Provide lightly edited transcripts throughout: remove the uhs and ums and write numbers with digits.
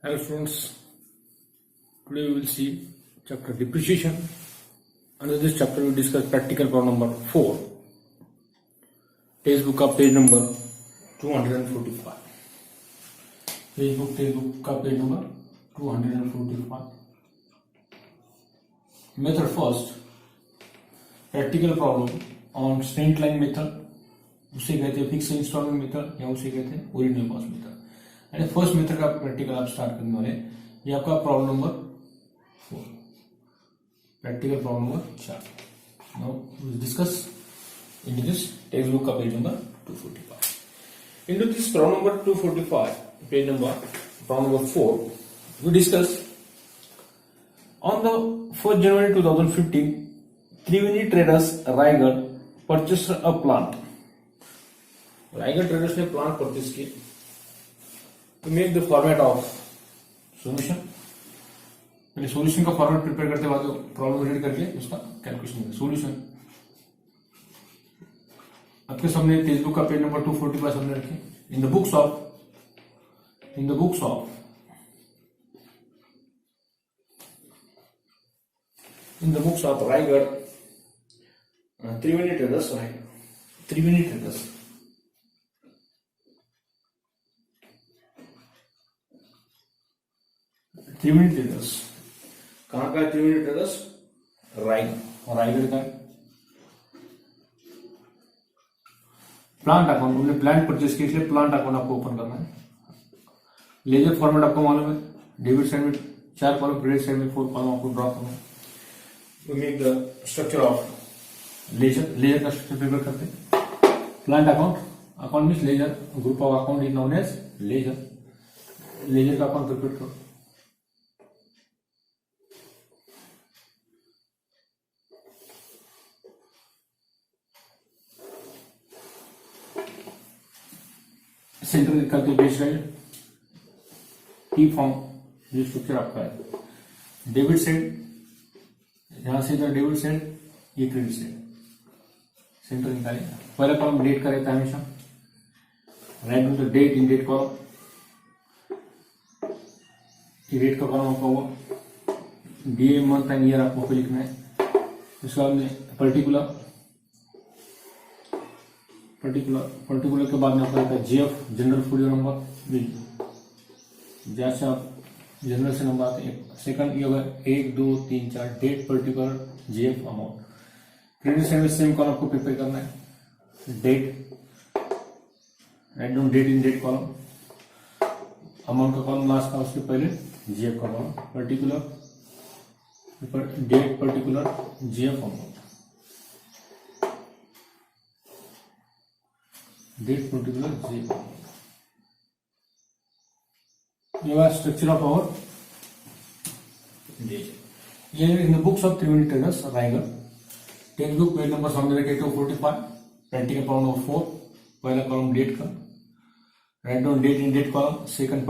Hello students, today we will see chapter depreciation. Under this chapter we will discuss practical problem number 4. Textbook का page number 245. Textbook का page number 245. Method first, practical problem on straight line method. उसे कहते हैं fix instalment method या उसे कहते हैं original cost method. And first method का प्रैक्टिकल आप स्टार्ट करने वाले. ये आपका problem number 4, practical problem number 4. Now we discuss into this textbook का पेज नंबर 245. इनटू this problem number 245, page number problem number 4, we discuss on the 1st January 2015, Triveni Traders Raigad purchased a plant. Raigad Traders ने plant purchase किए. To make the format of solution, पहले solution का format prepare करते बाद problem ready करके उसका calculation. Solution आपके सामने टेक्स्ट बुक का पेज नंबर 245 सामने रखें. इन the books of Raigarh Triveni traders कहाँ का है? त्रिवेणी ट्रेडर्स रायगढ़ का. प्लांट अकाउंट, हमने प्लांट परचेस किया इसलिए प्लांट अकाउंट आपको ओपन करना है. लेजर फॉर्मेट आपको मालूम है, डेबिट साइड में 4 कॉलम, क्रेडिट साइड में 4 कॉलम आपको ड्रॉ करना है. We make the structure of ledger का स्ट्रक्चर प्रिपेयर करते हैं. Plant account means ledger, group of account is known as ledger का अकाउंट प्रिपेयर करो. सेंटर करके बेस साइड टी फॉर्म, ये स्ट्रक्चर आपका है. डेबिट साइड, यहां से इधर डेबिट साइड, ये क्रेडिट साइड. सेंटर निकाले. पहला कॉलम डेट का रहता है हमेशा. राइट में तो डेट इन डेट कॉलम, ये डेट का कॉलम आपका हुआ. डे मंथ एंड ईयर आपको लिखना है. उसके बाद में पर्टिकुलर के बाद में आपका रहता है जीएफ, जनरल फोलियो नंबर. जैसे आप जनरल से नंबर आते हैं. सेकंड ये होगा 1 2 3 4 date, particular, GF, amount. Credit side में सेम कॉलम आपको प्रिपेयर करना है. Date, write down date in date column. Amount का कॉलम लास्ट का, उसके पहले जीएफ का column. Particular date, particular, GF, amount. Date, particular, GF. ये वाला स्ट्रक्चर ऑफ आवर डेट. ये in the books of Triveni traders Raigarh. Text book page number सामने रखे 245. Practical problem number 4. पहला कॉलम डेट का, write down date in date column. Second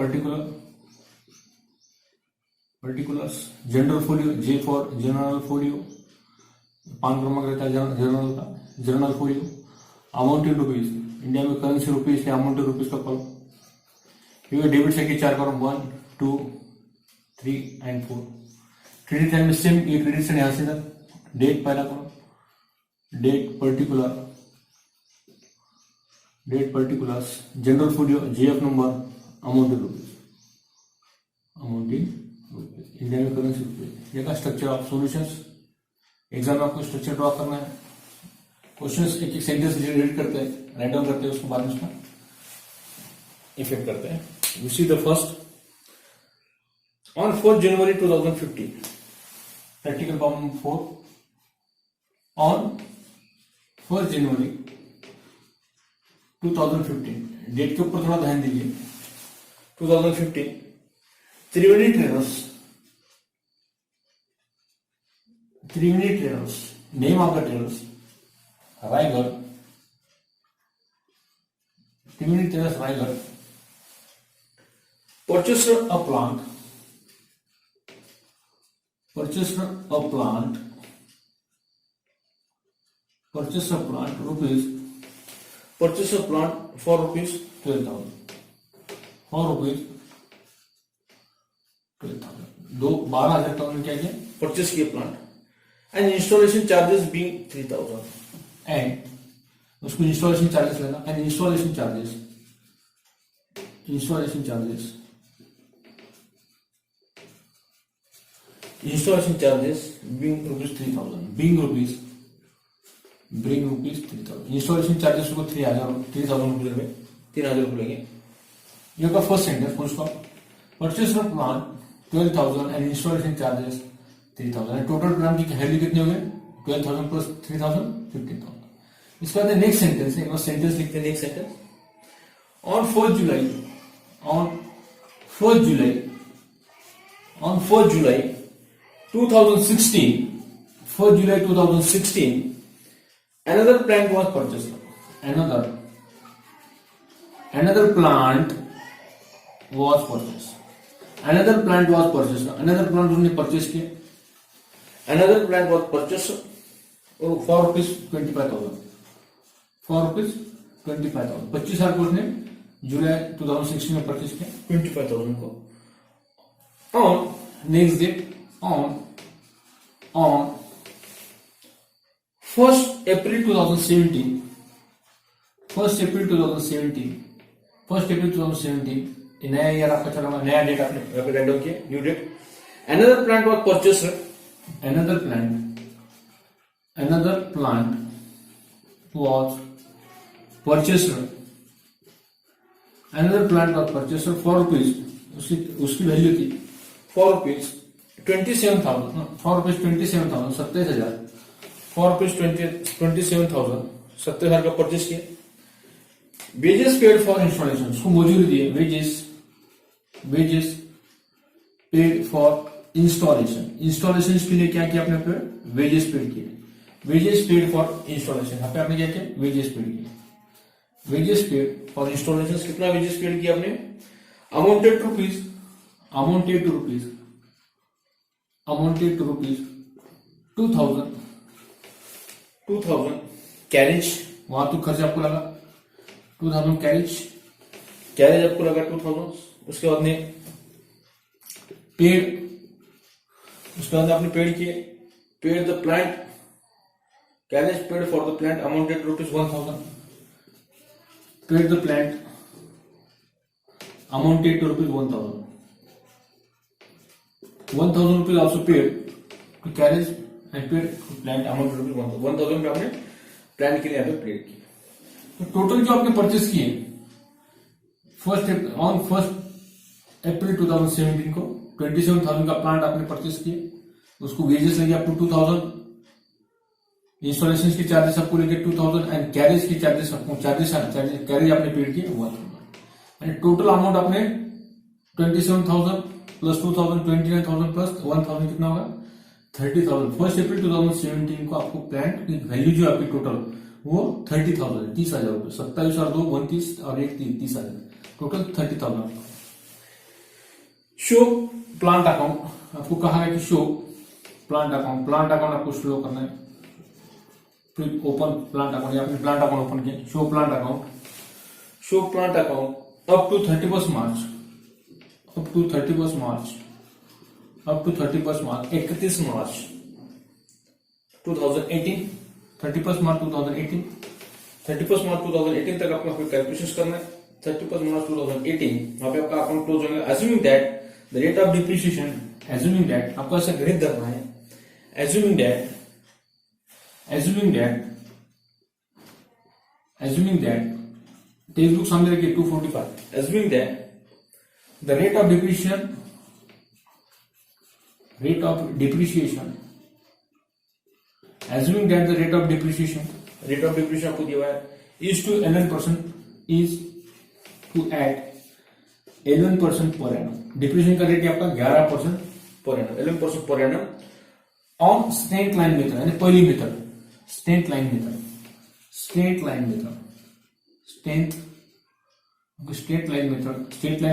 particulars, general folio, J for general folio. 5 क्रमांक रहता है general folio. Amount in rupees, India में currency rupees है, amount in rupees का कॉलम. डेबिट साइड के 4 column 1 2 3 and 4. Credit side में same, ये credit side यहां से इधर. डेट पहला column, date, particulars, general folio, GF number, amount in rupees, India में करेंसी रुपीज. ये का स्ट्रक्चर ऑफ सॉल्यूशंस. एग्जाम में आपको स्ट्रक्चर ड्रॉ करना है. क्वेश्चंस एक सेंटेंस रीड करते हैं, राइट डाउन करते हैं, उसके बाद में उसका इफेक्ट करते हैं. You see the first. On 4th January 2015, practical problem 4. On 1st January 2015, date के ऊपर थोड़ा ध्यान दीजिए. 2015, Triveni traders, name of the traders Raigarh. Triveni traders Raigarh purchased a plant for rupees 12,000. For rupees 12,000 12,000 का उन्होंने क्या किया, परचेस किया plant, and installation charges being 3,000, and उसको इंस्टॉलेशन चार्जेस लगा, and installation charges installation charges being rupees 3,000 being rupees 3,000 installation charges को 3,000 रुपये लगे, 3,000 रुपये लगे। ये का first sentence full stop. Purchase of plant 12,000 and installation charges 3,000, total plant की वैल्यू कितनी हो गई, 12,000 प्लस 3,000 15,000। इसके बाद नेक्स्ट सेंटेंस है, सेंटेंस लिखते हैं, next sentence, on 4th July 2016 another plant was purchased, another plant was purchased उन्होंने परचेस किया, another plant was purchased for rupees 25,000 25,000 को उसने जुलाई 2016 में परचेस किया 25,000 को। on next day on 1st April 2017 ये नया ईयर आपका चला हुआ, नया डेट आपने रैंडम किया, new date. another plant was purchased, another plant was purchased for rupees, उसकी वैल्यू थी for rupees 27,000 27,000 for rupees 27,000 70,000 का परचेस किया। wages paid for installation, उसको मजदूरी दी है, wages paid for installation के लिए क्या किया आपने, wages paid किए, wages paid for installation, यहाँ पे आपने क्या किया, wages paid किया, wages paid for installation, कितना wages paid किया आपने, amounted to rupees 2,000 कैरेज, वहां तो खर्च आपको लगा 2,000 कैरेज आपको लगा 2,000। उसके बाद में पेड, उसके बाद आपने पेड किए, paid the plant, carriage paid for the plant amounted to rupees 1,000, paid the plant amounted to rupees 1,000 rupees also paid to carriage and paid to plant amounted rupees 1,000 पे आपने प्लांट के लिए यहाँ पे पेड किया। तो total जो आपने परचेस किए ऑन 1st April 2017 को 27,000 का प्लांट आपने परचेस किया, उसको वेजेस लगे आपको 2,000, इंस्टॉलेशन के चार्जेस आपको लगे 2,000 एंड कैरेज के चार्जेस कैरेज आपने पेड किए 1,000, एंड टोटल अमाउंट आपने 27,000 प्लस 2,000 29,000 प्लस 1,000 कितना होगा 30,000। 1st April 2017 को आपको प्लांट की वैल्यू जो आपकी टोटल वो 30,000 है, 30,000 रुपए, 27 और 2 29 और 1 30,000, टोटल 30,000। शो प्लांट अकाउंट, आपको कहा है कि शो प्लांट अकाउंट आपको शो करना है, फिर ओपन प्लांट अकाउंट, आपने प्लांट अकाउंट ओपन किया, show plant account up to 31st March 31st March 2018 31st March 2018 तक आपको कैलकुलेशन करना है। 31st March 2018 वहां पे आपका अकाउंट क्लोज होगा। Assuming that the rate of depreciation, assuming that आपको ऐसा गणित करना है, assuming that textbook सामने रखिए 245, assuming that the rate of depreciation assuming that the rate of depreciation आपको दिया हुआ है is to 11% is to add 11% per annum, depreciation का रेट आपका 11% per annum 11% per annum on straight line method, यानी पहली मेथड स्ट्रेट लाइन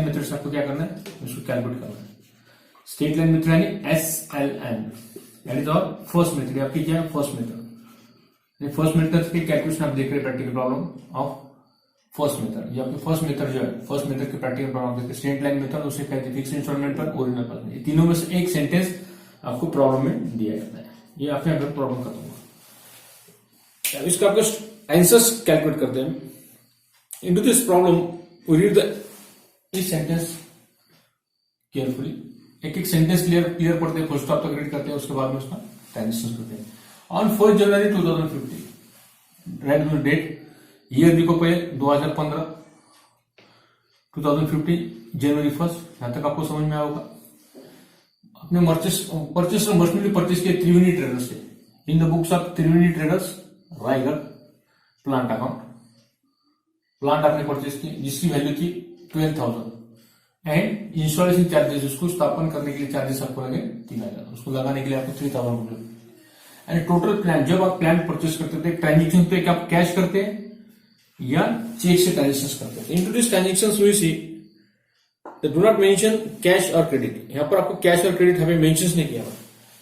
मेथड से आपको क्या करना है, उसको कैलकुलेट करना है। स्ट्रेट लाइन मेथड यानी SLM, that is our first method, आपकी क्या है फर्स्ट मेथड। फर्स्ट मेथड की कैलकुलेशन आप देख रहे हैं practical problem of first method, ये आपकी फर्स्ट मेथड जो है, फर्स्ट मेथड के प्रैक्टिकल प्रॉब्लम देखिए, स्ट्रेट लाइन मेथड उसे कहते हैं फिक्स इंस्टॉलमेंट पर, ओरिजिनल पर। ये तीनों में से एक सेंटेंस आपको प्रॉब्लम में दिया जाता है, ये आपने अगर प्रॉब्लम खत्म हुआ। इसका आपको आंसर्स कैलकुलेट करते हैं। Into this problem we read this sentence carefully, एक एक सेंटेंस क्लियर पढ़ते हैं, फुल स्टॉप तक रीड करते हैं, उसके बाद में उसका ट्रांजिशन करते हैं। On 1 January 2015, write the date, year लिखो पहले 2015, 2015 जनवरी 1, यहां तक आपको समझ में आया होगा। अपने परचेस मशीनरी परचेस किए त्रिवेणी ट्रेडर्स से, इन the books of Triveni traders Raigarh plant account, plant आपने परचेस की जिसकी वैल्यू थी 12,000 एंड इंस्टॉलेशन चार्जेस, उसको स्थापन करने के लिए चार्जेस आपको लगे 3,000, उसको लगाने के लिए आपको 3,000 रुपये। एंड टोटल प्लान, जब आप प्लान परचेस करते थे ट्रांजेक्शन पे क्या आप कैश करते हैं या चेक से ट्रांजेक्शन करते हैं। Into this transactions we see do not mention cash और क्रेडिट, यहां पर आपको कैश और क्रेडिट हमें मेंशन नहीं किया हुआ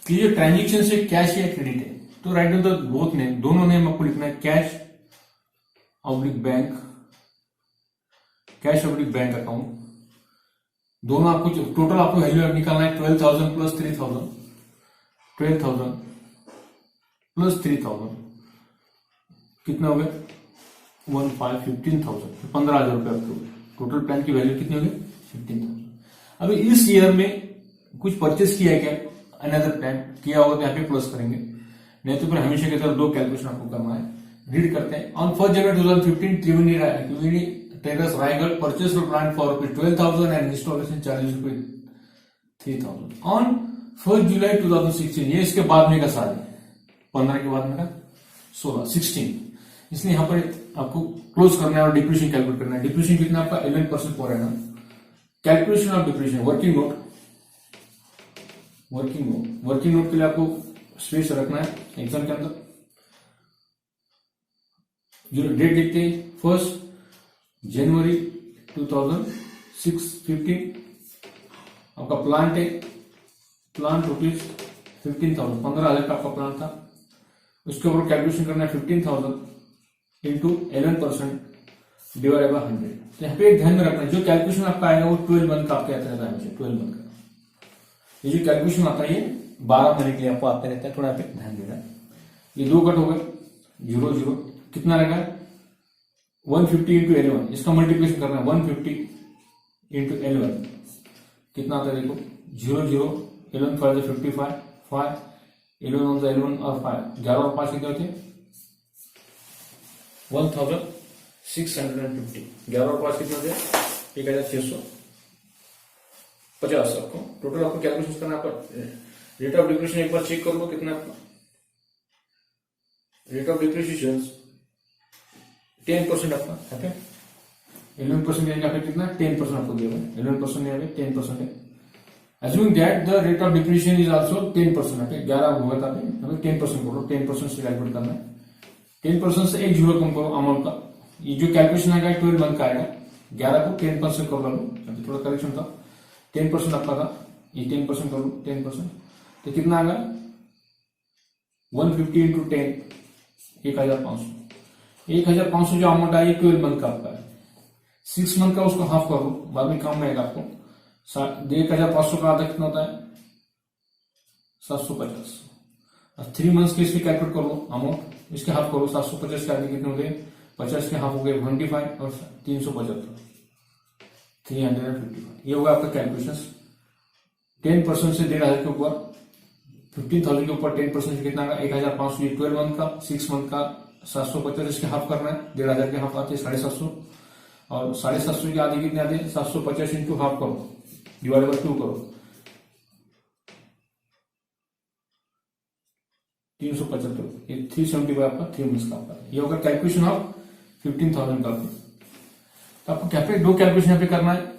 कि जो ट्रांजेक्शन से कैश या क्रेडिट है, तो write down the both name, दोनों नेम आपको लिखना है, cash oblique bank, cash oblique bank account, दोनों आपको टोटल आपको वैल्यू निकालना है 12,000 प्लस 3,000, 12,000 प्लस 3,000 कितना हो गया 15,000, 15,000 रुपए आपके हुए। टोटल प्लान की वैल्यू कितनी हो गई 15,000। अभी इस ईयर में कुछ परचेस किया क्या, अनदर प्लान किया होगा तो यहाँ पे प्लस करेंगे, नहीं तो फिर हमेशा की तरह दो कैलकुलेशन आपको करना है। रीड करते हैं। On 1 January 2015 Triveni traders Raigarh purchase plant for ₹12,000 and installation charges ₹3,000। On 1 जुलाई 2016, ये इसके बाद में का साल है, 15 के बाद में का 16, 16, इसलिए यहां पर आपको क्लोज करना है और डिप्रीशिएशन कैलकुलेट करना है। डिप्रीशिएशन कितना आपका 11% per annum. Calculation of depreciation, working note, working note के लिए आपको स्पेस रखना है एग्जाम के अंदर। जो डेट लिखते हैं 1 जनवरी 2015, आपका प्लांट है, प्लांट रुपीज 15,000, 15,000 का आपका प्लान था, उसके ऊपर कैलकुलेशन करना है 15,000 इंटू 11% डिवाइड बाय 100। तो यहाँ पे एक ध्यान में रखना है, जो कैलकुलेशन आपका आएगा वो 12 मंथ का आपके आता रहता है, 12 मंथ का। ये जो कैलकुलेशन आता है ये 12 महीने के लिए आपको आता रहता है, थोड़ा पे ध्यान देना है। ये 2 कट हो गए, 0 0, कितना रहेगा 150 इंटू 11, इसका मल्टीप्लिकेशन करना है 150 इंटू 11, कितना आता है देखो 0 0, 11 5 55, 5 11 11 और 5, 11 और 5 कितने होते हैं 1650, 11 और 5 कितने होते हैं 1650। आपको टोटल आपको कैलकुलेशन करना है। रेट ऑफ डिप्रिसिएशन एक बार चेक कर लो कितना आपका रेट ऑफ डिप्रिसिएशन 10% आपका, ठीक है 11% यानी आपका कितना 10% आपको दिया हुआ है, 11% नहीं है 10% है। Assuming that the rate of depreciation is also 10%, है 11 होगा था हमें 10% बोलो, 10% से कैलकुलेट करना है। 10% से एक जीरो कम करो अमाउंट का, ये जो कैलकुलेशन आएगा 12 मंथ का आएगा, 11 को 10% कर लो, अभी थोड़ा करेक्शन था, 10% आपका था, ये 10% कर लो 10%, तो कितना आएगा 150 इंटू 10, 1,500। 1,500 जो अमाउंट आएगी 12 मंथ का आपका है, 6 मंथ का उसको हाफ कर लो, बाद में काम आएगा आपको। 1,500 का आधा कितना होता है 750, 3 मंथ्स के इसके कैलकुलेट कर लो अमाउंट, इसके हाफ करो, 750 के आगे कितने हो गए 50 के हाफ हो गए 25 और 375, 355। ये होगा आपका कैलकुलेशन। 10% से 1,500 के ऊपर 15,000 के ऊपर 10% से कितना 1,500, ये 12 मंथ का, 6 मंथ का 750, इसके हाफ करना है, 1,500 के हाफ आते हैं 750, और 750 के आधे कितने आते हैं 750 इंटू हाफ करो डिवाइड बाय 2 करो, 375, ये 375 आपका 3 मंथ्स का आपका। ये होगा कैलकुलेशन ऑफ 15,000 का। तो आपको क्या पे दो कैलकुलेशन यहाँ पे करना है।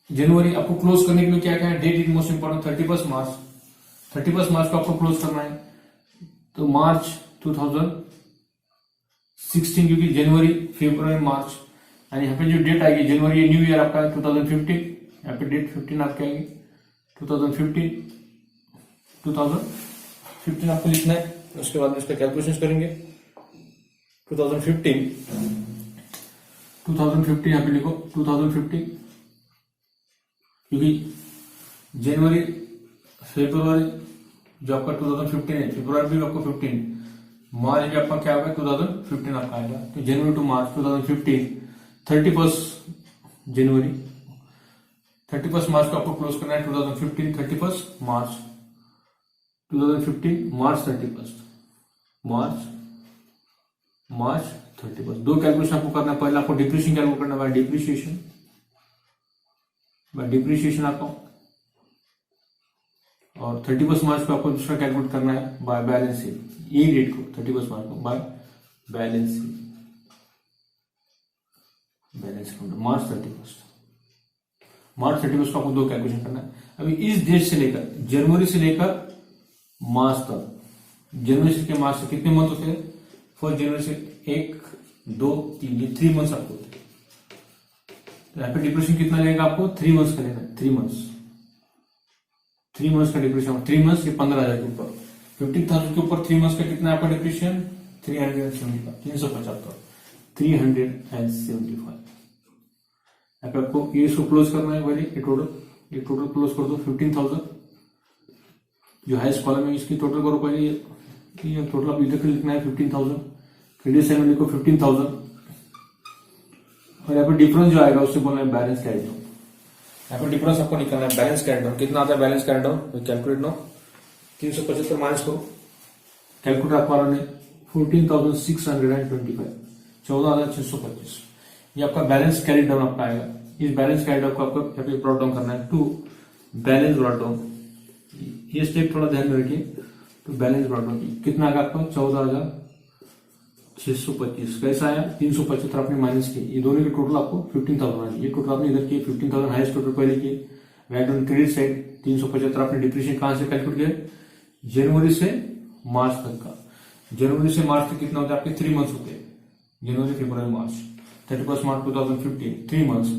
जनवरी आपको क्लोज करने के लिए क्या क्या है, डेट इज मोस्ट इंपॉर्टेंट, 31 मार्च, 31 मार्च को आपको क्लोज करना है। तो मार्च 2016, क्योंकि जनवरी फरवरी मार्च, यानी यहाँ पे जो डेट आएगी जनवरी न्यू ईयर आपका 2015, यहाँ पे डेट 15 आपके आएगी 2015 आपको लिखना है। उसके बाद में इसका कैलकुलेशन करेंगे 2015 2015 यहाँ पे लिखो 2015, क्योंकि जनवरी फरवरी जो आपका 2015 है, फरवरी भी आपको 15, मार्च भी आपका क्या होगा 2015 आपका आएगा। तो जनवरी टू मार्च 2015, 31 जनवरी 31 मार्च को आपको क्लोज करना है 2015, 31 मार्च 2015, मार्च 31, मार्च 31। दो कैलकुलेशन आपको करना है। पहले आपको डिप्रिशिएशन कैलकुलेट करना है बाय डिप्रिशिएशन आपको, और 31 मार्च को आपको दूसरा कैलकुलेट करना है बाय बैलेंस शीट। यही डेट को 31 मार्च को बाय बैलेंस शीट, मार्च 31 को आपको दो कैलकुलेशन करना है। अभी इस डेट से लेकर जनवरी से लेकर मार्च तक, जनवरी से मार्च से कितने मंथ होते हैं? फर्स्ट जनवरी से 1, 2, 3, ये 3 मंथ्स आपको होते हैं। तो यहाँ पे डिप्रेशन कितना लेगा आपको? 3 मंथ्स का लेना है। 3 मंथ्स का डिप्रेशन, 3 मंथ्स ये 15,000 के ऊपर, 15,000 के ऊपर 3 मंथ्स का कितना है आपका डिप्रेशन? 375, 375। यहाँ पे आपको ये इसको क्लोज करना है वाली, ये टोटल क्लोज कर दो 15,000। जो हाईएस्ट कॉलम है इसकी टोटल करो पहले, ये टोटल आप इधर लिखना है 15,000, क्रेडिट साइड में लिखो 15,000, और यहाँ पे डिफरेंस जो आएगा उससे बोलना है बैलेंस कैरी डाउन। यहाँ पे डिफरेंस आपको निकालना है बैलेंस कैरी डाउन। कितना आता है balance carry down? Calculate no, 375 minus करो, कैलकुलेट आप वाला ने 14,625, 14,625। ये आपका बैलेंस कैरी डाउन आपका आएगा। इस बैलेंस कैरी डाउन को आपको यहाँ पे ब्रॉट डाउन करना है टू बैलेंस ब्रॉट डाउन। ये स्टेप थोड़ा ध्यान में रखिए। तो बैलेंस ब्रॉट डाउन कितना आएगा आपका? 14,625। कैसा आया? 375 आपने माइनस किए, ये दोनों के टोटल आपको 15,000 आए। ये टोटल आपने इधर किए 15,000, हाईएस्ट टोटल पहले किए। राइट ऑन क्रेडिट साइड 375 आपने डिप्रेशन कहां से कैलकुलेट किया? जनवरी से मार्च तक का। जनवरी से मार्च तक कितना होता है आपके? 3 मंथ्स होते हैं। जनवरी, फरवरी, मार्च, 31 मार्च 2015, 3 मंथ्स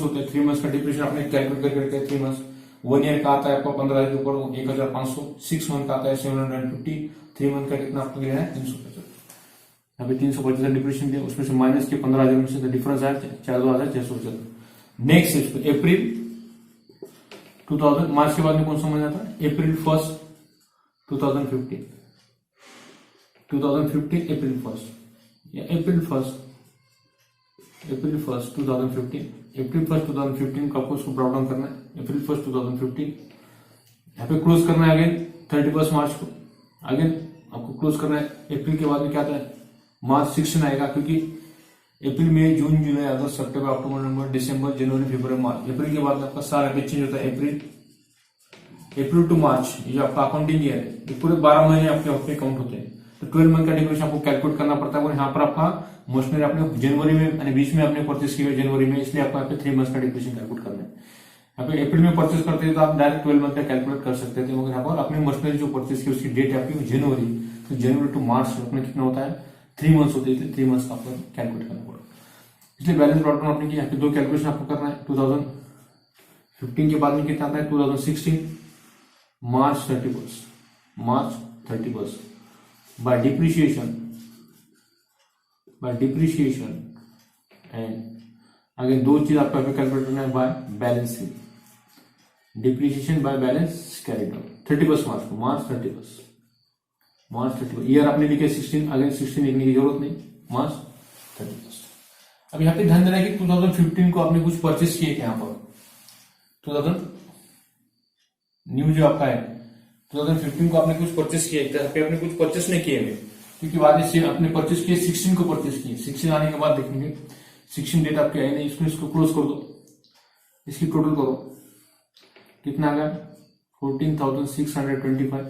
होते हैं। 3 मंथ्स का डिप्रेशन आपने कैलकुलेट करके 3 मंथ्स। 1 ईयर का आता है आपको 15,000 के ऊपर 1,500, 6 मंथ का आता है 750, 3 मंथ का कितना आपको लिया है? 375। यहाँ पे 375 डिप्रेशन दिया, उसमें से माइनस के 15,000 में से डिफरेंस आया 14,675। नेक्स्ट अप्रैल 2000, मार्च के बाद में कौन सा महीना था? अप्रैल 1, 2015, अप्रैल 1 या अप्रैल 1, 2015 को आपको उसको ब्रॉट डाउन करना है। अप्रैल 1, 2015 यहाँ पे क्लोज करना है अगेन 31 मार्च को। अगेन आपको क्लोज करना है। अप्रैल के बाद में क्या आता है? मार्च 16 आएगा, क्योंकि अप्रैल, मई, जून, जुलाई, अगस्त, सितंबर, अक्टूबर, नवंबर, दिसंबर, जनवरी, फरवरी, मार्च। अप्रैल के बाद में आपका सारा पे चेंज होता है। अप्रैल टू मार्च ये जो आपका अकाउंटिंग ईयर है, ये पूरे 12 महीने आपके काउंट होते हैं। तो 12 मंथ का डिप्रेशन आपको कैलकुलेट करना पड़ता है। और यहाँ पर आपका मशीनरी आपने जनवरी में यानी बीच में आपने परचेस किया जनवरी में, इसलिए आपको यहाँ पे 3 मंथ्स का डिप्रेशन कैलकुलेट करना है। यहाँ पे अप्रैल में परचेस करते हैं तो आप डायरेक्ट 12 मंथ का कैलकुलेट कर सकते थे, मगर यहाँ पर अपनी मशीनरी जो परचेस की उसकी डेट आपकी जनवरी, तो जनवरी टू मार्च अपने कितना होता है? 3 मंथ्स होते थे। 3 मंथ्स आपको कैलकुलेट करना पड़ा, इसलिए बैलेंस ब्रॉट डाउन आपने किया। यहाँ पे 2 कैलकुलेशन आपको करना है। 2015 के बाद में कितना आता है? 2016 मार्च 31 by depreciation and अगर 2 चीज आपको यहाँ पे कैलकुलेट करना है by balance sheet, depreciation by balance carry down 31 मार्च को, मार्च 31 ईयर आपने लिखे 16, अगेन 16 लिखने की जरूरत नहीं, मार्च 31। अब यहाँ पे ध्यान देना है कि 2015 को आपने कुछ परचेस किए क्या? यहाँ पर 2000 न्यू जो आपका है 2015 को आपने कुछ परचेस किए, यहाँ पे आपने कुछ परचेस नहीं किए हुए, क्योंकि बाद में आपने परचेस किए 16 को परचेस किए। 16 आने के बाद देखेंगे 16 डेट आपके आई नहीं, इसको क्लोज कर दो, इसकी टोटल करो कितना आ गया? 14,625।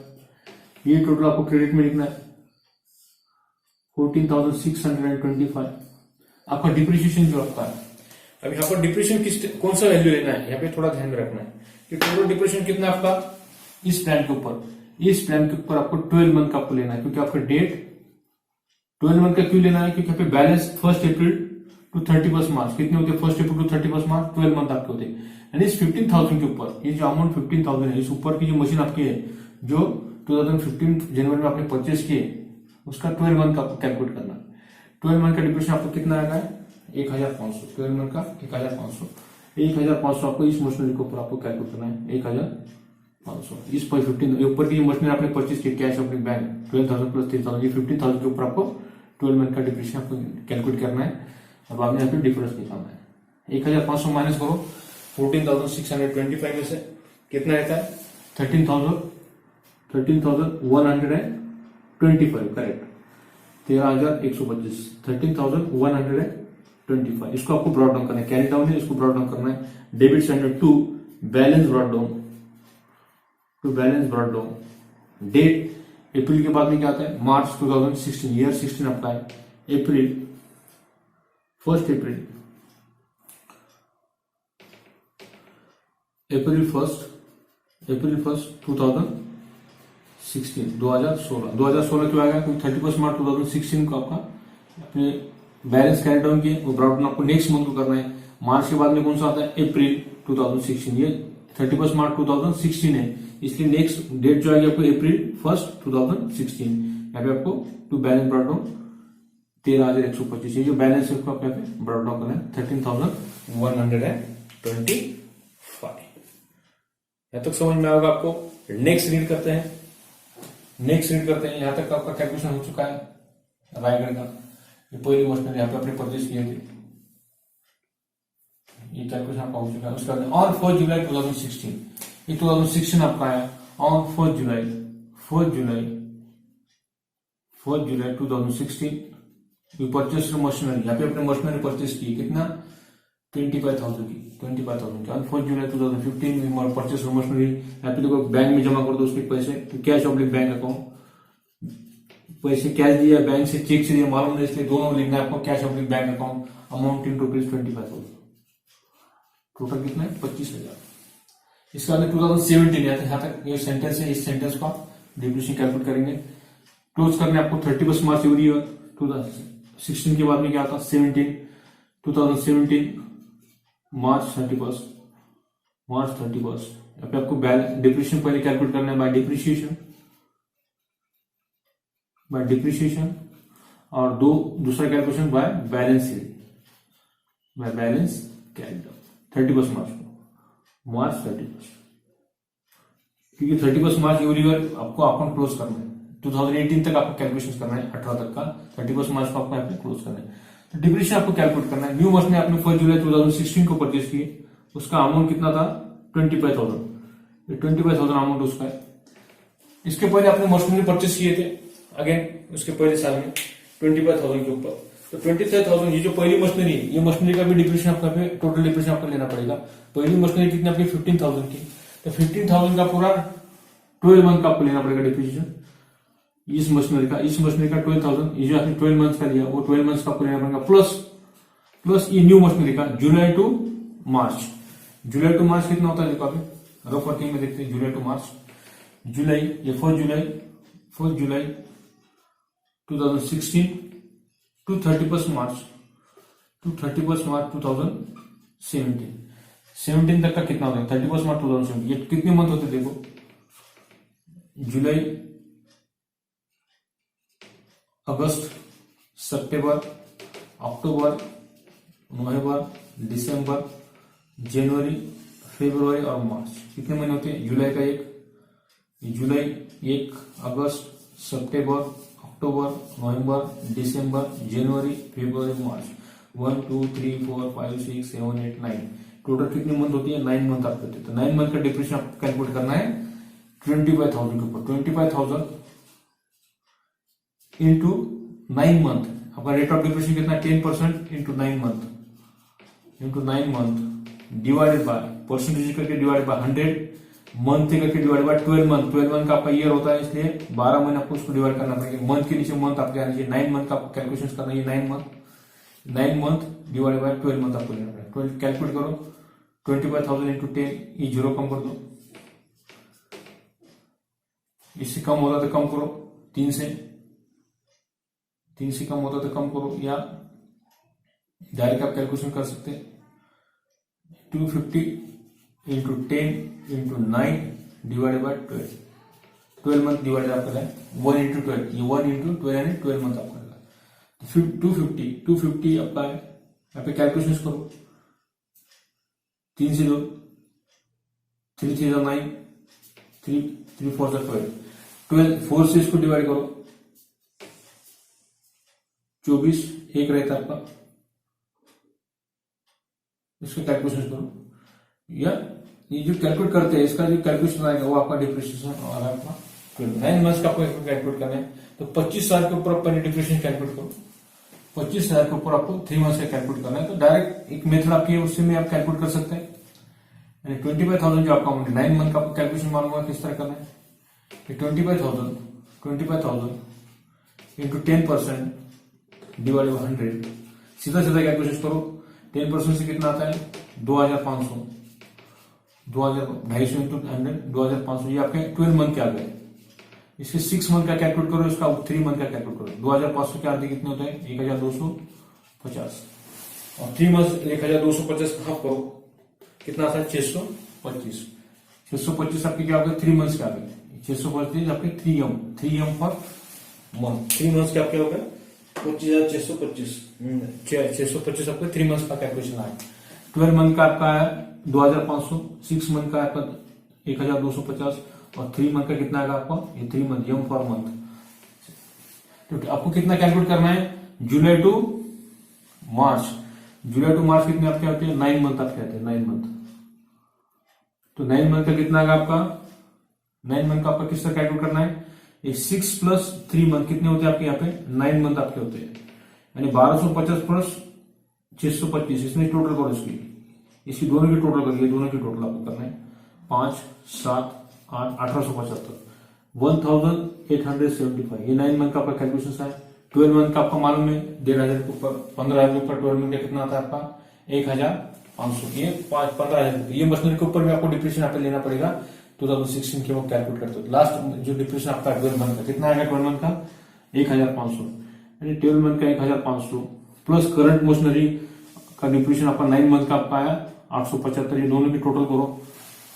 ये टोटल आपको क्रेडिट में लिखना है 14,625। आपका डिप्रिसिएशन जो आपका है, अब यहाँ पर डिप्रिसिएशन कौन सा वैल्यू लेना है, यहाँ पे थोड़ा ध्यान में रखना है कि टोटल डिप्रिसिएशन कितना आपका इस प्लान के ऊपर, आपको 12 मंथ का आपको लेना है, क्योंकि आपका डेट 12 मंथ का क्यों लेना है? क्योंकि यहाँ पे बैलेंस 1 अप्रैल टू 31 मार्च कितने होते हैं? 1 अप्रैल टू 31 मार्च 12 मंथ आपके होते हैं। यानी इस 15,000 के ऊपर, ये जो अमाउंट 15,000 है, इस ऊपर की जो मशीन आपकी है जो 2015 जनवरी में आपने परचेस किए, उसका 12 मंथ का आपको कैलकुलेट करना है। 12 मंथ का डिप्रेशन आपको कितना आएगा? 1500, 12 मंथ का 1500, 1500 आपको इस मशीनरी के ऊपर आपको कैलकुलेट करना है। 1500 इस पर 15 ऊपर की मशीनरी आपने परचेज की कैश अपने बैंक 12,000 प्लस 3,000, ये 15,000 के ऊपर आपको 12 मंथ का डिप्रेशन आपको कैलकुलेट करना है और बाद में आपको डिफरेंस निकालना है। 1500 माइनस करो 14,625 में से कितना रहता है 13,125, करेक्ट, 13,125, 13,125। इसको आपको ब्रॉड डाउन करना है, कैरी डाउन है, इसको ब्रॉड डाउन करना है। Debit sender to balance brought down, to balance brought down. Date April के बाद में क्या आता है मार्च 2016, ईयर 16 आपका है। अप्रैल 1 अप्रैल, अप्रैल 1 2016 क्यों आएगा क्योंकि 31 मार्च 2016 को आपका अपने बैलेंस कैरी डाउन किए, वो ब्रॉड डाउन आपको नेक्स्ट मंथ को करना है। मार्च के बाद में कौन सा आता है अप्रैल 2016, ये 31 मार्च 2016 है, इसलिए नेक्स्ट डेट जो आएगी आपको अप्रैल 1 2016। यहाँ पे आपको टू बैलेंस ब्रॉड डाउन 13,125, ये जो बैलेंस है उसको आप यहाँ पे ब्रॉड डाउन करना है 13,125। यहां तक समझ में आएगा आपको। नेक्स्ट रीड करते हैं, यहां तक आपका कैलकुलेशन हो चुका है रायगढ़ का। ये पहली मशीनरी यहाँ पे आपने परचेज किए थे, ये कैलकुलेशन आपका हो चुका है। उसके बाद ऑन 4 जुलाई 2016, ये 2016 आपका है। On 4 July 2016 you purchase machinery, यहाँ पे अपने मशीनरी परचेज की कितना 25,000 की, 25,000 की। ऑन 4 जुलाई 2015 में परचेज मशीनरी, यहाँ पे देखो बैंक में जमा कर दो उसके पैसे, कैश ऑब्लिक बैंक अकाउंट, पैसे कैश दिया बैंक से चेक से दिया मालूम नहीं, इसलिए दोनों लिखना है आपको, cash oblique bank account, amount in rupees 25,000, total कितना है 25,000। इसके बाद 2017 यहाँ तक ये सेंटेंस है, इस सेंटेंस को आप डिप्रेशन कैलकुलेट करेंगे। क्लोज करने आपको 31 मार्च एवरी ईयर 2016 के बाद में क्या आता 2017 मार्च 31, यहाँ पे आपको डिप्रेशन पहले कैलकुलेट करना है बाय डिप्रिशिएशन और दूसरा calculation by balance carry down 31 मार्च को, मार्च 31, क्योंकि 31 मार्च एवरी ईयर आपको अकाउंट क्लोज करना है। 2018 तक आपको कैलकुलेशन करना है, 18 तक का 31 मार्च को आपको यहाँ पे क्लोज करना है। तो डिप्रेशन आपको कैलकुलेट करना है। न्यू मशीन आपने 1 जुलाई 2016 को परचेज किए, उसका अमाउंट कितना था 25,000, 25,000 अमाउंट उसका है। इसके पहले आपने मशीनरी परचेज किए थे अगेन उसके पहले साल में 25,000 के ऊपर, तो 25,000 ये जो पहली मशीनरी है, ये मशीनरी का भी डिप्रेशन आपका टोटल डिप्रेशन आपको लेना पड़ेगा। पहली मशीनरी कितनी आपकी 15,000 की, तो 15,000 का पूरा 12 मंथ का आपको लेना पड़ेगा डिप्रेशन। इस मशीनरी का 12,000, ये जो आपने 12 मंथ का लिया वो 12 मंथ का आपको लेना पड़ेगा, प्लस ये न्यू मशीनरी का जुलाई टू मार्च कितना होता है देखो आप रफ वर्किंग में देखते हैं। जुलाई टू मार्च, जुलाई ये 4 जुलाई 2016 टू 31 मार्च 2017 तक का कितना होता है 31 मार्च 2017, ये कितने मंथ होते देखो, जुलाई, अगस्त, सितंबर, अक्टूबर, नवंबर, दिसंबर, जनवरी, फरवरी और मार्च, कितने महीने होते हैं। जुलाई 1, अगस्त, सितंबर, अक्टूबर, नवंबर, दिसंबर, जनवरी, फरवरी, मार्च, 1 2 3 4 5 6 7 8 9, टोटल कितनी मंथ होती है 9 मंथ आपके होते हैं। तो 9 मंथ का डिप्रेशन आपको कैलकुलेट करना है 25,000 के ऊपर। 25,000 इंटू 9 मंथ, आपका रेट ऑफ डिप्रेशन कितना 10% into 9 month divided by percentage करके डिवाइडेड बाय 100 मंथ करके डिवाइड बाय 12 मंथ का आपका ईयर होता है, इसलिए 12 महीने आपको उसको डिवाइड करना पड़ेगा। मंथ के नीचे मंथ आपके आना चाहिए, 9 मंथ का आपको कैलकुलेशन करना है। 9 मंथ डिवाइडेड बाय 12 मंथ आपको लेना पड़ेगा। 12 कैलकुलेट करो 25,000 इंटू 10, ये जीरो कम कर दो, इससे कम होता तो कम करो, 3 से कम होता तो कम करो, या डायरेक्ट आप कैलकुलेशन कर सकते हैं। 250 into 10 into 9 divided by 12 month divided आपका है 1 इंटू 12, ये 1 इंटू 12 यानी 12 मंथ आपका रहेगा। 250 आपका है यहाँ पे कैलकुलेशन करो, 3 से 2, 3 3 9, 3 4 12, 4 से इसको डिवाइड करो, 24 एक रहता आपका, इसका कैलकुलेशन करो, या ये जो कैलकुलेट करते हैं इसका जो कैलकुलेशन आएगा वो आपका डिप्रिसिएशन और आपका 9 मंथ्स का आपको कैलकुलेट करना है। तो 25,000 के ऊपर आपका डिप्रिसिएशन कैलकुलेट करो, 25,000 के ऊपर आपको 3 मंथ्स का कैलकुलेट करना है। तो डायरेक्ट एक मेथड आपकी है, उससे में आप कैलकुलेट कर सकते हैं। 25,000 जो आपका अमाउंट है 9 मंथ का आपको कैलकुलेशन मालूम होगा किस तरह करना है। 25,000 इंटू 10% डिवाइड बाय 100, सीधा सीधा कैलकुलेशन करो। 10% से कितना आता है 2,500, 2,250 इंटू 100 2,500, ये आपके 12 मंथ के आ गए। इसके 6 मंथ का कैलकुलेट करो, इसका 3 मंथ का कैलकुलेट करो। 2,500 के आधे कितने होते हैं 1,250, और 3 मंथ 1,250 हाफ करो, कितना आता है 625। 625 आपके क्या हो गए 3 मंथ्स के आ गए। 625 आपके 3M फॉर मंथ, 3 मंथ्स के आपके हो गए 25,625, 625 आपके 3 मंथ्स का कैलकुलेशन आया। 12 मंथ का आपका है 2,500, 6 मंथ का आपका 1,250, और 3 मंथ का कितना आएगा आपका, ये 3 मंथ M फॉर मंथ। तो आपको कितना कैलकुलेट करना है जुलाई टू मार्च। जुलाई टू मार्च कितने आपके आते हैं 9 मंथ आपके आते हैं, 9 मंथ। तो 9 मंथ का कितना आएगा आपका, 9 मंथ का आपका किस तरह कैलकुलेट करना है, एक 6 प्लस 3 मंथ कितने होते हैं आपके यहाँ पे 9 मंथ आपके होते हैं, यानी 1,250 प्लस 625, इसमें टोटल करो इसकी दोनों की टोटल करिए, दोनों की टोटल आपको करना है 5 7 8 1,875, 1,875, ये 9 मंथ का आपका कैलकुलेशन है। 12 मंथ का आपका मालूम है 1,500 के ऊपर, 15,000 के ऊपर 12 मंथ का कितना आता है आपका 1,500, ये 15,000। ये मशीनरी के ऊपर भी आपको डिप्रेशन यहाँ पे लेना पड़ेगा 2016 के वो कैलकुलेट करते हो। लास्ट जो डिप्रेशन आपका 12 मंथ का कितना आएगा, 12 मंथ का 1,500, यानी 12 मंथ का 1,500 प्लस करंट मशीनरी का डिप्रेशन आपका 9 मंथ का आपका आया 875, ये दोनों की टोटल करो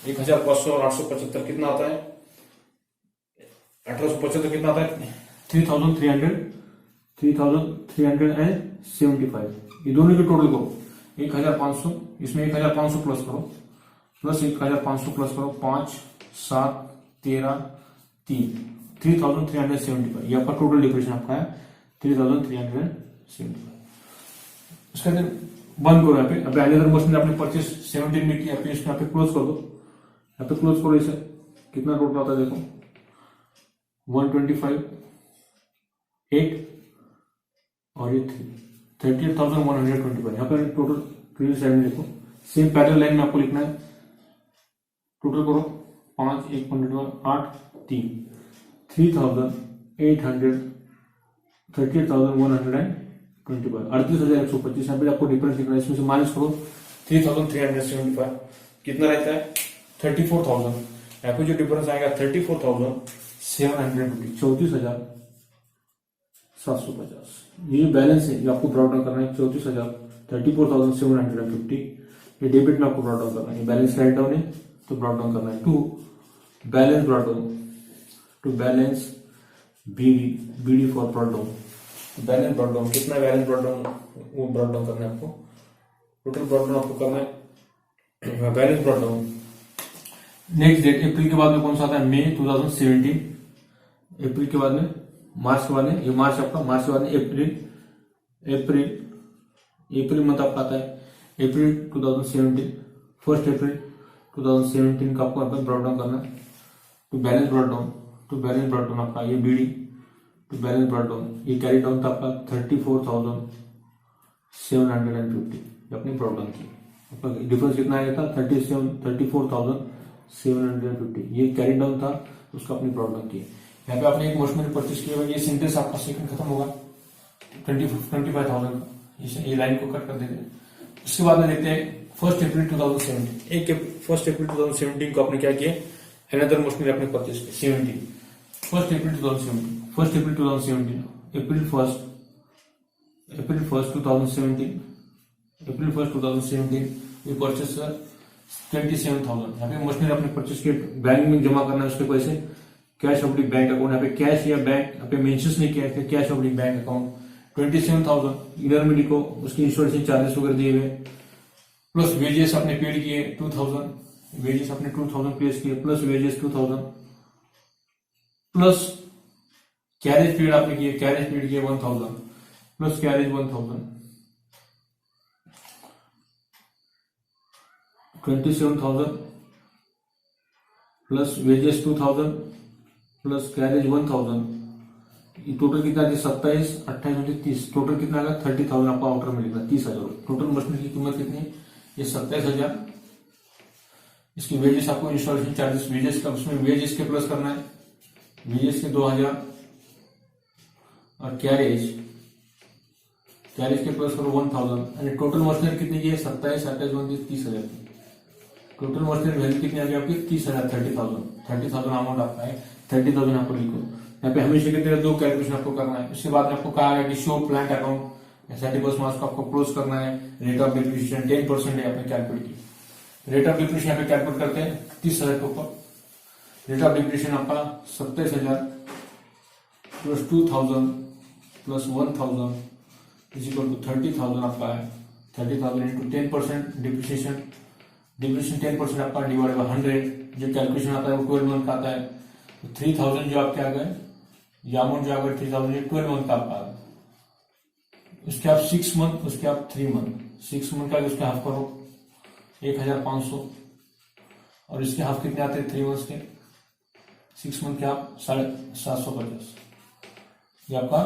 1,500 और 875 कितना आता है 1875 कितना आता है 3,375, ये दोनों की टोटल करो 1,500, इसमें 1,500 प्लस करो, प्लस 1,500 प्लस करो 5 7 13 3, 3,375, ये आपका टोटल डिप्रेशन आपका है 3,375। इसका बंद करो यहाँ पे। अब अनदर मशीन आपने परचेस 17 में किया, इसमें यहाँ पे क्लोज कर दो, यहाँ पे क्लोज करो। इसे कितना टोटल आता है देखो 125 8 और ये 38,125, यहाँ पे टोटल प्रीवियस साइड में देखो सेम पैरेलल लाइन में आपको लिखना है। टोटल करो 5 1 8 3 3,800 38,125, 38,125, यहाँ पे आपको डिफरेंस लिखना है। इसमें से माइनस करो 3,375, कितना रहता है 34,000, यहाँ पे जो डिफरेंस आएगा 34,750, 34,750, ये बैलेंस है, ये आपको ब्रॉट डाउन करना है 34,750, ये डेबिट में आपको ब्रॉट डाउन करना है। बैलेंस राइट डाउन है तो ब्रॉट डाउन करना है to balance brought down, to balance BD for brought down, balance brought down, कितना बैलेंस ब्रॉट डाउन वो ब्रॉट डाउन करना है आपको, टोटल ब्रॉट डाउन आपको करना है balance brought down. Next date April के बाद में कौन सा आता है मई 2017, अप्रैल के बाद में मार्च के बाद में, ये मार्च आपका, मार्च के बाद में अप्रैल मंथ आपका आता है अप्रैल 2017, 1 अप्रैल 2017 का आपको यहाँ ब्रॉट डाउन करना है टू बैलेंस ब्रॉट डाउन आपका ये BD to balance brought down, ये कैरी डाउन था आपका 34,750, अपनी ब्रॉट डाउन की आपका डिफरेंस कितना आया था 34,750, ये कैरी डाउन था उसका अपनी ब्रॉट डाउन की। यहाँ पे आपने एक मशीनरी परचेस किया, ये सेंटेंस आपका सेकंड खत्म होगा 25,000 का, ये लाइन को कट कर देते हैं। उसके बाद में देखते हैं 1 अप्रैल 2017, 1 अप्रैल 2017 को आपने क्या किया, अनदर मशीनरी आपने परचेस की 17, 1 अप्रैल 2017, अप्रैल 1 2017 ये परचेस 27,000, यहाँ पे मशीनरी आपने परचेस किया, बैंक में जमा करना है उसके पैसे, कैश ऑब्लिक बैंक अकाउंट, यहाँ पे कैश या बैंक यहाँ पे मेंशन नहीं किया है, कैश ऑब्लिक बैंक अकाउंट 27,000 इधर में लिखो, उसकी इंस्टॉलेशन चार्जेस वगैरह दिए हुए, प्लस वेजेस अपने पेड किए 2000, वेजेस अपने 2000 पेड किए, plus wages 2000, plus carriage paid आपने किए, कैरेज पेड किए 1000, plus carriage 1000, 27,000 plus wages 2000 plus carriage 1000, ये टोटल कितना है? 27, 28, 30, टोटल कितना आएगा? 30,000 आपको आउटर में लिखना, 30,000। टोटल मशीन की कीमत कितनी है? ये 27,000। इसकी वेजेस आपको इंस्टॉलेशन चार्जेस वेजेस का, उसमें वेजेस के प्लस करना है, वेजेस के 2000 और कैरेज के प्लस करो 1000, यानी टोटल मशीनरी कितनी की है? 27, 28, 29, 30,000 की। टोटल मशीनरी वैल्यू कितनी आ गई आपकी? 30,000, 30,000 अमाउंट आपका है, 30,000 यहाँ पर लिखो। यहाँ पे हमेशा की तरह 2 कैलकुलेशन आपको करना है। उसके बाद में आपको कहा गया कि शो प्लांट अकाउंट 31 मार्च को आपको क्लोज करना है। रेट ऑफ डिप्रिसिएशन 10% है, आपने कैलकुलेट की। रेट ऑफ डिप्रिसिएशन यहाँ पे कैलकुलेट करते हैं 30,000 के ऊपर। रेट ऑफ डिप्रिसिएशन आपका 27,000 plus 2,000 plus 1,000 is equal to 30,000 आपका है। 30,000 इंटू 10% डिप्रिसिएशन 10% आपका डिवाइड बाय 100, जो कैलकुलेशन आता है वो 12 मंथ का आता है। तो 3,000 जो आपके आ गए, ये अमाउंट जो आ गए 3,000, ये 12 मंथ का आपका आ गया। उसके आप 6 मंथ, उसके आप 3 मंथ, 6 मंथ का उसके हाफ करो 1,500, और इसके हाफ कितने आते हैं 3 मंथ के? 6 मंथ के आप 750, ये आपका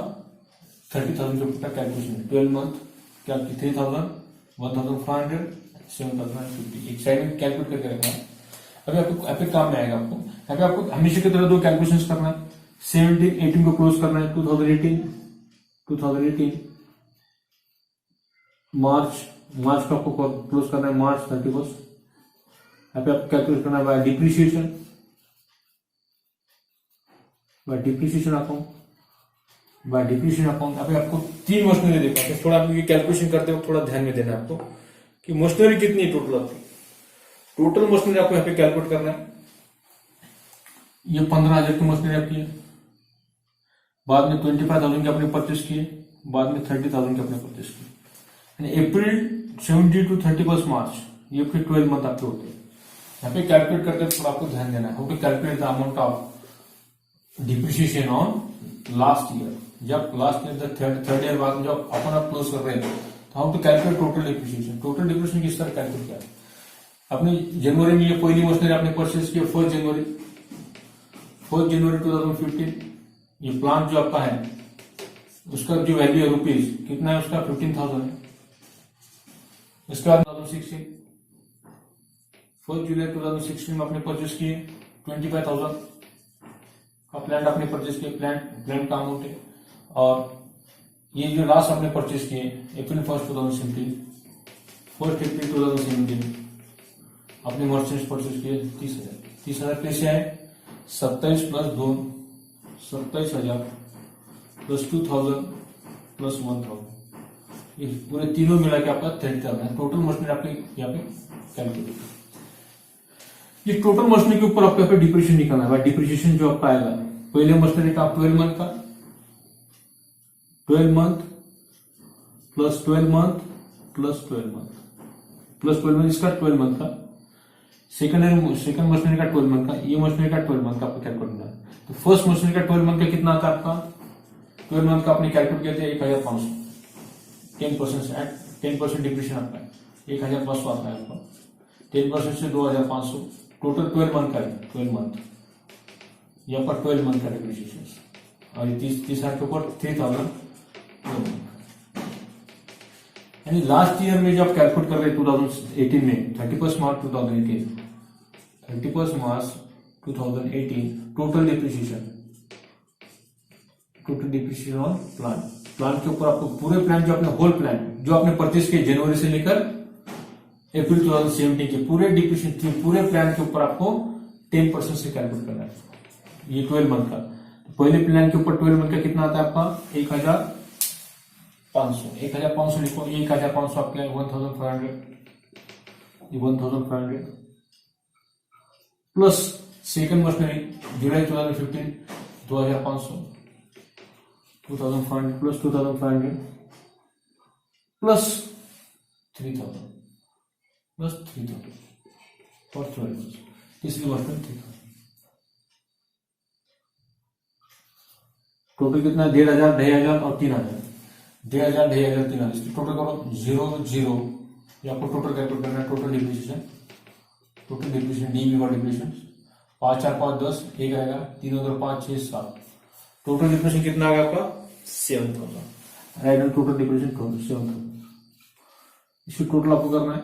30,000 जो का कैलकुलेशन है। 12 मंथ क्या आपकी 3,000, 1,500, 7,050, एक साइड में कैलकुलेट करके रखना। अभी आपको एपिक काम में आएगा। आपको यहाँ पे आपको हमेशा की तरह 2 कैलकुलेशंस करना है। 17, 18 को क्लोज करना है। 2018 मार्च को आपको क्लोज करना है, मार्च 31। यहाँ पे आपको कैलकुलेट करना है बाय डिप्रिसिएशन अकाउंट, यहाँ पे आपको 3 मशीनरी देखा है। थोड़ा आप ये कैलकुलेशन करते हो थोड़ा ध्यान में देना है आपको कि मशीनरी कितनी है टोटल आपकी। टोटल मशीनरी आपको यहाँ पे कैलकुलेट करना है। ये 15,000 की मशीनरी आपकी है। बाद में 25,000 के अपने परचेस किए, बाद में 30,000 के अपने परचेस किए। यानी अप्रैल 17 टू 31 मार्च, ये फिर 12 मंथ आपके होते हैं। यहाँ पे कैलकुलेट करते हैं, थोड़ा आपको ध्यान देना है। How to calculate the amount of depreciation on last year. जब लास्ट ईयर थर्ड ईयर बाद में जब अपन आप क्लोज कर रहे हैं, तो how to calculate total depreciation. Total depreciation किस तरह कैलकुलेट किया? अपनी जनवरी में ये पहली मशीनरी आपने परचेस किया 1 जनवरी 2015, ये प्लांट जो आपका है उसका जो वैल्यू है रुपीज कितना है उसका 15,000 है। इसके बाद 2016 1 जुलाई 2016 में आपने परचेस किए 25,000 का प्लांट आपने परचेस किया। प्लांट का अमाउंट है। और ये जो लास्ट आपने परचेस किए अप्रैल 1, 2017, 1 अप्रैल 2017 अपने मर्चेंट्स परचेस किए 30,000 कैसे आए? 27 प्लस 2 27,000 प्लस 2,000 प्लस 1,000, ये पूरे तीनों मिला के आपका 30,000 टोटल मशीनरी आपके यहाँ पे कैलकुलेट। ये टोटल मशीनरी के ऊपर आपको यहाँ पे डिप्रिसिएशन निकालना है। डिप्रिसिएशन जो आपका आएगा पहले मशीनरी का 12 मंथ का 12 month plus 12 month plus 12 month plus 12 month, इसका 12 मंथ का। सेकंड मशीनरी का 12 मंथ का, ये मशीनरी का 12 मंथ का आपको कैलकुलेट करना है। तो फर्स्ट मशीनरी का 12 मंथ का कितना आता है आपका? 12 मंथ का आपने कैलकुलेट किया था 1,500, 10% डिप्रिसिएशन आपका है 1,500 आता है आपका। 10% से 2,500, टोटल 12 मंथ का है। 12 मंथ ये आपका 12 मंथ का डिप्रिसिएशन। और ये 30,000 के ऊपर 3,000 यानी लास्ट ईयर में जो आप कैलकुलेट कर रहे हैं 2018 में 31 मार्च 2018 टोटल डिप्रिसिएशन ऑन प्लांट के ऊपर आपको पूरे प्लांट जो अपने होल प्लांट जो आपने परचेस किए जनवरी से लेकर अप्रैल 2017 के पूरे डिप्रिसिएशन पूरे प्लांट के ऊपर आपको 10% से कैलकुलेट करना है। ये 12 मंथ का। पहले प्लान के ऊपर 12 मंथ का कितना आता है आपका? 1,500 लिखो। ये 1,500 आपके 1,500, ये 1,500 प्लस सेकंड मशीनरी जुलाई 2015 2,500 2500 प्लस 2500 प्लस 3000 प्लस 3000 और 12 months. तीसरी वर्ष में 3000. टोटल कितना है? 1500, 2500 और 3000. 1500, 2500, 3000. इसकी टोटल करो 0 0. ये आपको टोटल कैलकुलेट करना है. Total depreciation D for depreciation 5 4 5 10 एक आएगा. 3 2 5 6 7. टोटल डिप्रिसिएशन कितना आ गया आपका? 7000. राइट. Total depreciation 7000. इसकी टोटल आपको करना है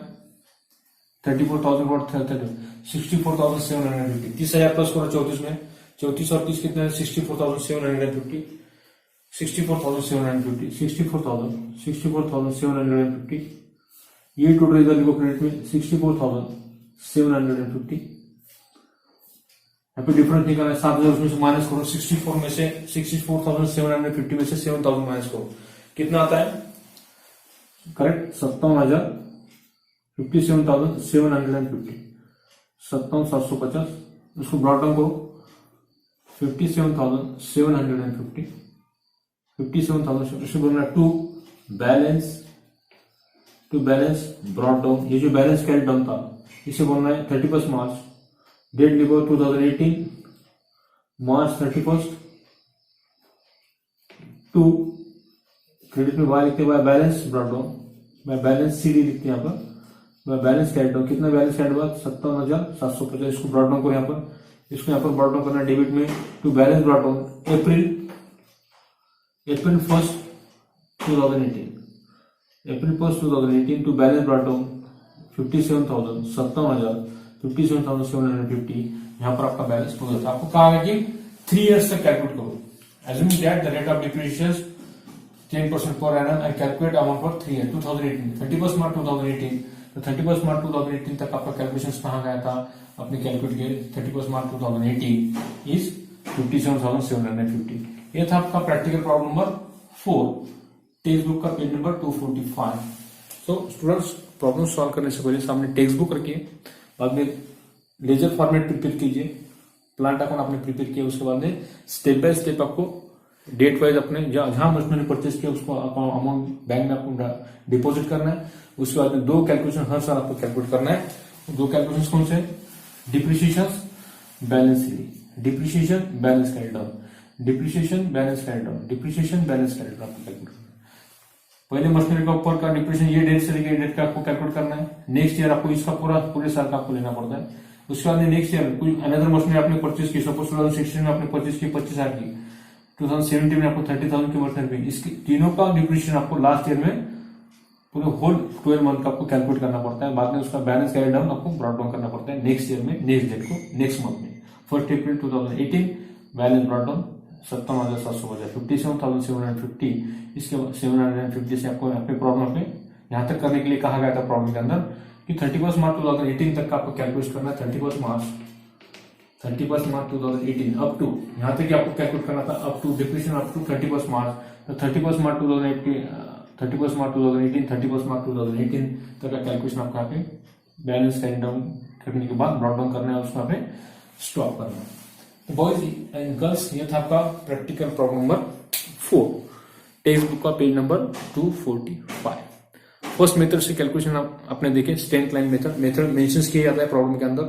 34,000 फॉर 64,750. 30,000 प्लस करो 34 में. 34 और 30 कितना है? 64,750. 64,750. 64,750. ये टोटल इधर लिखो क्रेडिट में 64,750. यहाँ पे डिफरेंस निकालना है. 7,000 उसमें से माइनस करो. 64 में से 64,750 में से 7,000 माइनस करो. कितना आता है? करेक्ट 57,750. 57,750. उसको ब्रॉट डाउन करो. 57,750. 57,000 इससे बोलना टू बैलेंस ब्रॉट डाउन. ये जो बैलेंस कैरी डाउन था इसे बोलना है 31 मार्च. डेट लिखो 2018 मार्च 31 टू क्रेडिट में वाई लिखते हैं बैलेंस ब्रॉट डाउन. मैं बैलेंस सीडी लिखते हैं यहाँ पर. मैं बैलेंस कैरी डाउन. कितना बैलेंस कैरी हुआ? 57,750. इसको ब्रॉट डाउन करो यहाँ पर. इसको यहाँ पर ब्रॉट डाउन करना डेबिट में to balance brought down April 1 2018. April 1 2018 to balance brought down 57,750. यहाँ पर आपका बैलेंस हो जाता है. आपको कहा है कि 3 years तक कैलकुलेट करो. Assume that the rate of depreciation 10% per annum and calculate amount for 3 years. 2018 31 मार्च 2018. तो 31 मार्च 2018 तक आपका कैलकुलेशन कहाँ गया था? अपने कैलकुलेट किए 31 मार्च 2018 इज 57,750. ये था आपका practical problem number 4 text book का पेज नंबर 245. तो स्टूडेंट्स प्रॉब्लम सॉल्व करने से पहले सामने टेक्स्ट बुक रखिए. बाद में लेजर फॉर्मेट प्रिपेयर कीजिए. प्लांट अकाउंट आपने प्रिपेयर किया. उसके बाद में स्टेप बाय स्टेप आपको डेट वाइज अपने जहां मशीनरी परचेज किया उसको अमाउंट बैंक में आपको डिपॉजिट करना है. उसके बाद में 2 कैलकुलेशन हर साल आपको कैलकुलेट करना है. 2 कैलकुलेशन कौन से? Depreciation balance CD. Depreciation balance carry down. Depreciation balance carry down. Depreciation balance carry down आपको कैलकुलेट करना है. पहले मशीनरी का ऊपर का डिप्रिसिएशन ये डेट से लेकर डेट का आपको कैलकुलेट करना है. नेक्स्ट ईयर आपको इसका पूरे साल का आपको लेना पड़ता है. उसके बाद नेक्स्ट ईयर कोई अनदर मशीनरी आपने परचेज की. सपोज 2016 में आपने परचेज की 25,000 की. 2017 में आपको 30,000 की मशीनरी. इसकी तीनों का डिप्रिसिएशन आपको लास्ट ईयर में पूरे होल 12 मंथ का आपको कैलकुलेट करना पड़ता है. बाद में उसका बैलेंस कैरी डाउन आपको ब्रॉट डाउन करना पड़ता है नेक्स्ट ईयर में, नेक्स्ट डेट को, नेक्स्ट मंथ में. 1 अप्रैल 2018 बैलेंस ब्रॉट डाउन 57,750. 57,750. इसके 750 से आपको यहाँ पे प्रॉब्लम पे यहाँ तक करने के लिए कहा गया था प्रॉब्लम के अंदर कि 31 मार्च 2018 तक का आपको कैलकुलेट करना है. 31 मार्च 2018 अप टू यहाँ तक आपको कैलकुलेट करना था. Up to depreciation up to 31 March. तो 31 मार्च 2018 31 मार्च 2018 तक का कैलकुलेशन आपको यहाँ पे बैलेंस कैरी डाउन करने के बाद ब्रॉट डाउन करना है. उसको यहाँ पे स्टॉप करना है. बॉयज एंड गर्ल्स ये था आपका practical problem number 4 text book का पेज नंबर 245. फर्स्ट मेथड से कैलकुलेशन आपने देखे. स्ट्रेट लाइन मेथड मेंशन किया जाता है प्रॉब्लम के अंदर.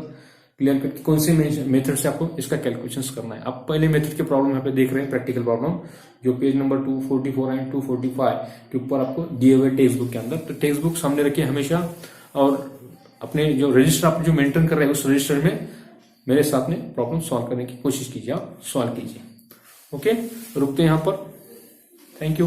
क्लियर कट कौन से मेथड से आपको इसका कैलकुलेशन करना है. आप पहले मेथड के प्रॉब्लम यहाँ पे देख रहे हैं प्रैक्टिकल प्रॉब्लम जो पेज नंबर 244 एंड 245 के ऊपर आपको दिए हुए टेक्स्ट बुक के अंदर. तो टेक्स्ट बुक सामने रखिए हमेशा और अपने जो रजिस्टर आप जो मेंटेन कर रहे हैं उस रजिस्टर में मेरे साथ में प्रॉब्लम सॉल्व करने की कोशिश कीजिए. आप सॉल्व कीजिए. ओके रुकते हैं यहाँ पर. Thank you.